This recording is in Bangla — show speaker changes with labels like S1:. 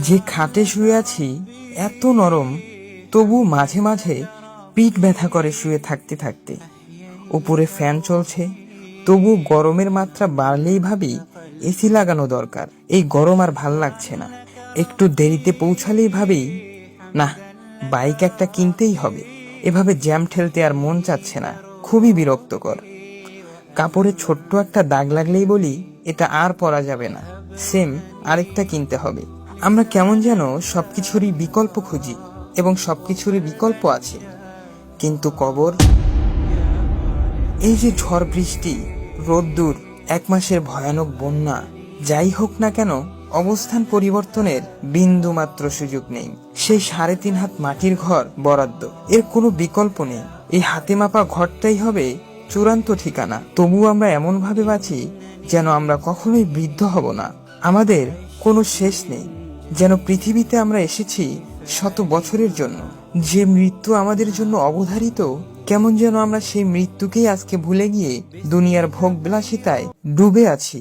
S1: যে খাটে শুয়ে আছি এত নরম, তবু মাঝে মাঝে পিঠ ব্যথা করে শুয়ে থাকতে থাকতে। উপরে ফ্যান চলছে, তবু গরমের মাত্রা বাড়লেই ভাবি এসি লাগানো দরকার। এই গরম আর ভাল লাগছে না। একটু দেরিতে পৌঁছালেই ভাবি না, বাইক একটা কিনতেই হবে। এভাবে জ্যাম ঠেলতে আর মন চাচ্ছে না, খুবই বিরক্তকর। কাপড়ে ছোট্ট একটা দাগ লাগলেই বলি এটা আর পরা যাবে না, সেম আরেকটা কিনতে হবে। আমরা কেমন যেন সবকিছুরই বিকল্প খুঁজি, এবং সবকিছুরই বিকল্প আছে, কিন্তু কবর। এই যে ঝড় বৃষ্টি, রোদ্দুর, এক মাসের ভয়ানক বন্যা, যাই হোক না কেন অবস্থান পরিবর্তনের বিন্দু মাত্র সুযোগ নেই। সেই 3.5 হাত মাটির ঘর বরাদ্দ, এর কোনো বিকল্প নেই। এই হাতে মাপা ঘরটাই হবে চূড়ান্ত ঠিকানা। তবু আমরা এমন ভাবে বাঁচি যেন আমরা কখনোই বৃদ্ধ হব না। আমাদের কোনো শেষ নেই, যেন পৃথিবীতে আমরা এসেছি শত বছরের জন্য। যে মৃত্যু আমাদের জন্য অবধারিত, কেমন যেন আমরা সেই মৃত্যুকেই আজকে ভুলে গিয়ে দুনিয়ার ভোগ বিলাসিতায় ডুবে আছি।